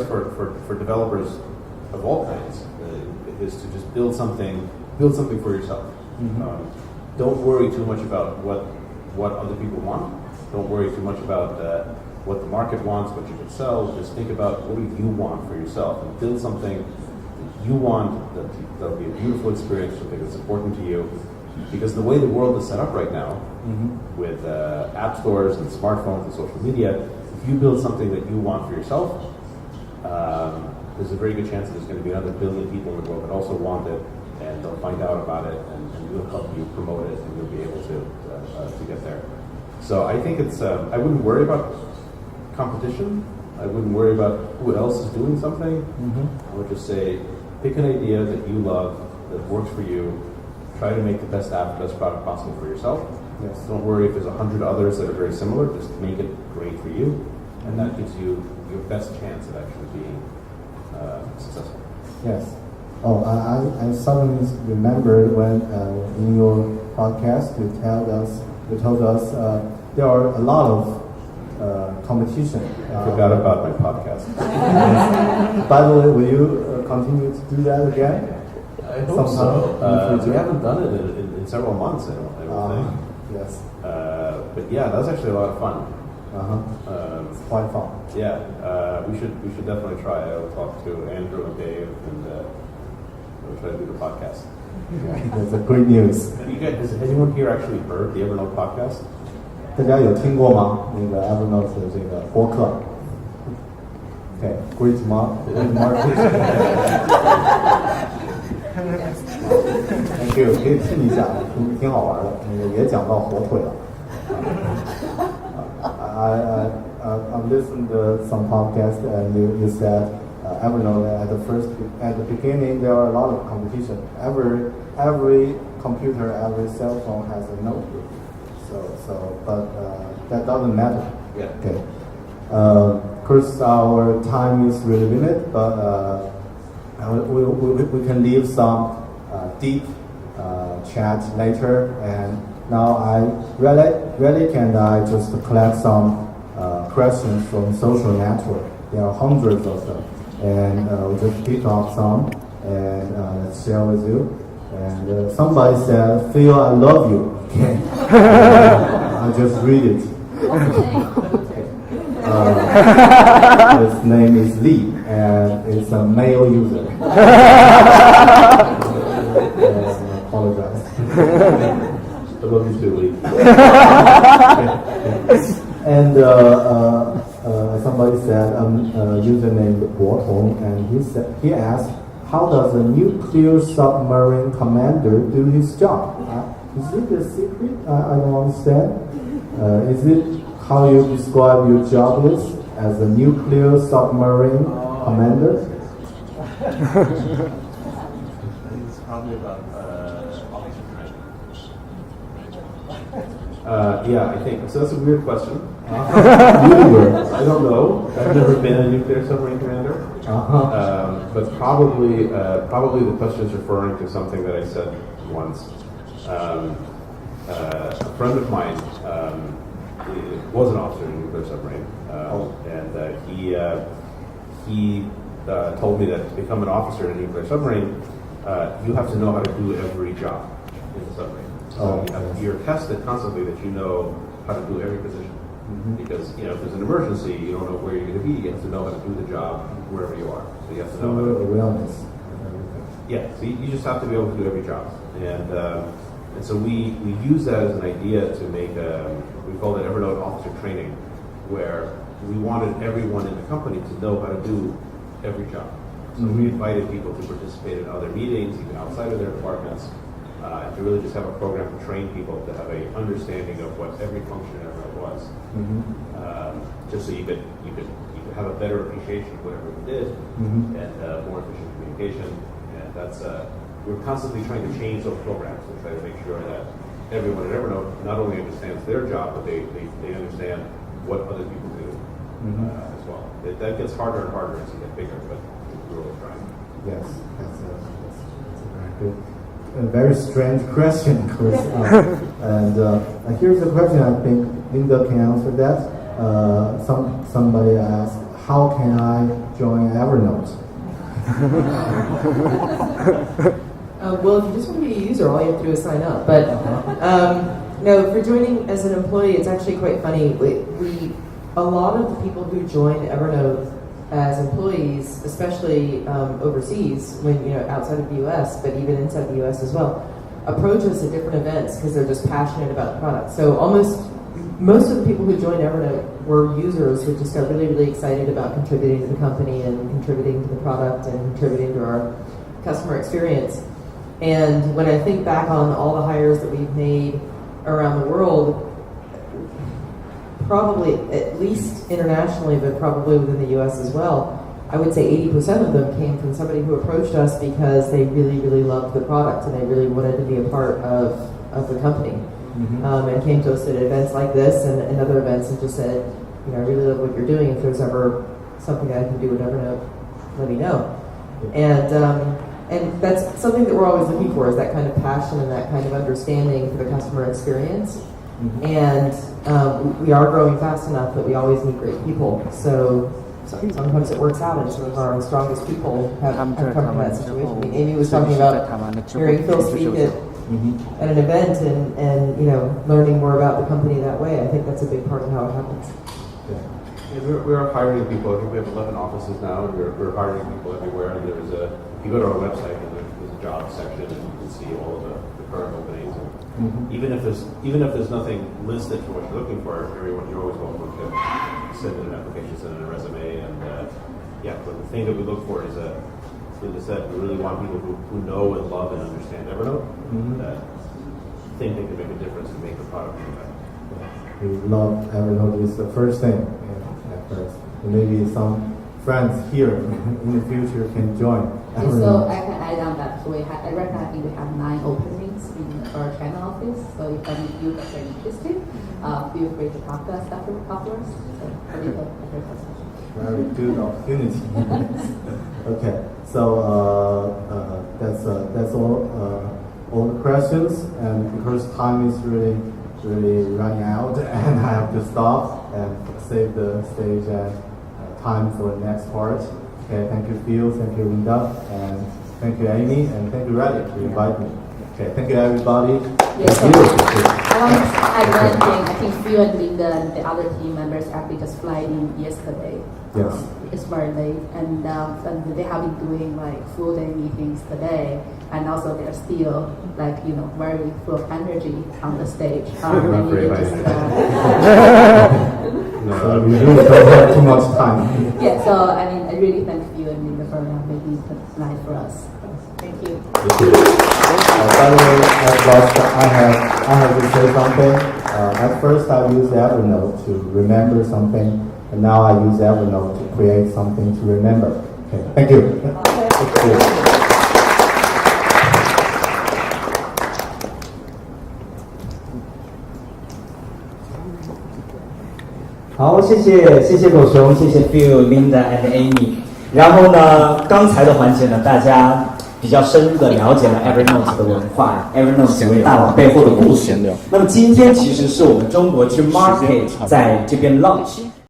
for developers of all kinds is to just build something for yourself. Don't worry too much about what other people want. Don't worry too much about what the market wants, what you can sell. Just think about what do you want for yourself and build something you want that'll be a beautiful experience, something that's important to you. Because the way the world is set up right now, with app stores and smartphones and social media, if you build something that you want for yourself, there's a very good chance that there's going to be another billion people in the world that also want it, and they'll find out about it, and we'll help you promote it, and you'll be able to get there. So I think it's, I wouldn't worry about competition. I wouldn't worry about who else is doing something. I would just say, pick an idea that you love, that works for you. Try to make the best app, best product possible for yourself. Yes. Don't worry if there's 100 others that are very similar. Just make it great for you, and that gives you your best chance of actually being successful. Yes. Oh, I suddenly remembered when in your podcast you told us there are a lot of competition. I forgot about my podcast. By the way, will you continue to do that again? I hope so. We haven't done it in several months, I don't think. Yes. But yeah, that was actually a lot of fun. It's quite fun. Yeah, we should definitely try. I will talk to Andrew and Dave, and we'll try to do the podcast. That's a great news. Has anyone here actually heard the Evernote podcast? 大家有听过吗？那个 Evernote 的这个播客。Okay, great marketing. Thank you， 可以听一下，挺好玩的。那个也讲到火腿了。I've listened to some podcast, and you said Evernote at the beginning there are a lot of competition. Every computer, every cell phone has a notebook. But that doesn't matter. Yeah. Okay. Of course, our time is really limited, but we can leave some deep chat later. And now I really can I just collect some questions from social network. There are hundreds of them, and we just pick up some and let's share with you. And somebody said, "Phil, I love you." Okay. I just read it. His name is Lee, and it's a male user. I apologize. I love you too, Lee. And somebody said a user named Guotong, and he asked, how does a nuclear submarine commander do his job? Is it a secret? I don't understand. Is it how you describe your job list as a nuclear submarine commander? It's probably about officer training. Yeah, I think so. That's a weird question. Really weird. I don't know. I've never been a nuclear submarine commander. But probably the question is referring to something that I said once. A friend of mine was an officer in a nuclear submarine, and he told me that to become an officer in a nuclear submarine, you have to know how to do every job in the submarine. So you're tested constantly that you know how to do every position. Because if there's an emergency, you don't know where you're going to be. You have to know how to do the job wherever you are. So you have to know how to awareness. Yeah, so you just have to be able to do every job. And so we use that as an idea to make we call it Evernote Officer Training, where we wanted everyone in the company to know how to do every job. So we invited people to participate in other meetings, even outside of their departments, to really just have a program to train people to have an understanding of what every function in Evernote was. Just so you could have a better appreciation of what everyone did, and more efficient communication. And that's we're constantly trying to change those programs and try to make sure that everyone at Evernote not only understands their job, but they understand what other people do as well. That gets harder and harder as you get bigger, but we're really trying. Yes, that's a very good. A very strange question, Chris. And here's a question. I think Linda can answer that. Somebody asked, how can I join Evernote? Well, if you just want to be a user, all you have to do is sign up. But no, for joining as an employee, it's actually quite funny. A lot of the people who join Evernote as employees, especially overseas, when outside of the U.S., but even inside the U.S. as well, approach us at different events because they're just passionate about the product. So most of the people who joined Evernote were users who just got really, really excited about contributing to the company and contributing to the product and contributing to our customer experience. And when I think back on all the hires that we've made around the world, probably at least internationally, but probably within the U.S. as well, I would say 80% of them came from somebody who approached us because they really, really loved the product and they really wanted to be a part of the company. And came to us at events like this and other events and just said, I really love what you're doing. If there's ever something I can do with Evernote, let me know. And that's something that we're always looking for, is that kind of passion and that kind of understanding for the customer experience. And we are growing fast enough that we always need great people. So sometimes it works out, and some of our strongest people have come from that situation. I mean, Amy was talking about hearing Phil speak at an event and learning more about the company that way. I think that's a big part of how it happens. We are hiring people. I think we have 11 offices now, and we're hiring people everywhere. And if you go to our website, and there's a job section, and you can see all of the current openings. And even if there's nothing listed for what you're looking for, you're always welcome to send in an application, send in a resume, and but the thing that we look for is Linda said, we really want people who know and love and understand Evernote, that think they can make a difference and make the product better. We love Evernote is the first thing at first. And maybe some friends here in the future can join Evernote. So I can add on that. So right now I think we have 9 openings in our China office. So if any of you guys are interested, feel free to talk to us afterwards. So very good opportunity. Okay, so that's all the questions, and because time is really running out, and I have to stop and save the stage and time for the next part. Okay, thank you, Phil, thank you, Linda, and thank you, Amy, and thank you, Radhi, to invite me. Okay, thank you, everybody. Yes, thank you. I want to add one thing. I think Phil and Linda and the other team members actually just flew in yesterday. Yes. It's very late, and they have been doing like full day meetings today, and also they're still very full of energy on the stage. So we really don't have too much time. Yeah, so I really thank you and Linda for making it nice for us. Thank you. By the way, I have to say something. At first, I used Evernote to remember something, and now I use Evernote to create something to remember. Okay, thank you. Thank you. 好，谢谢狗熊，谢谢 Phil、Linda and Amy。然后呢，刚才的环节呢，大家比较深入的了解了 Evernote 的文化 ，Evernote 这位大佬背后的故事。那么今天其实是我们中国去 market 在这边 launch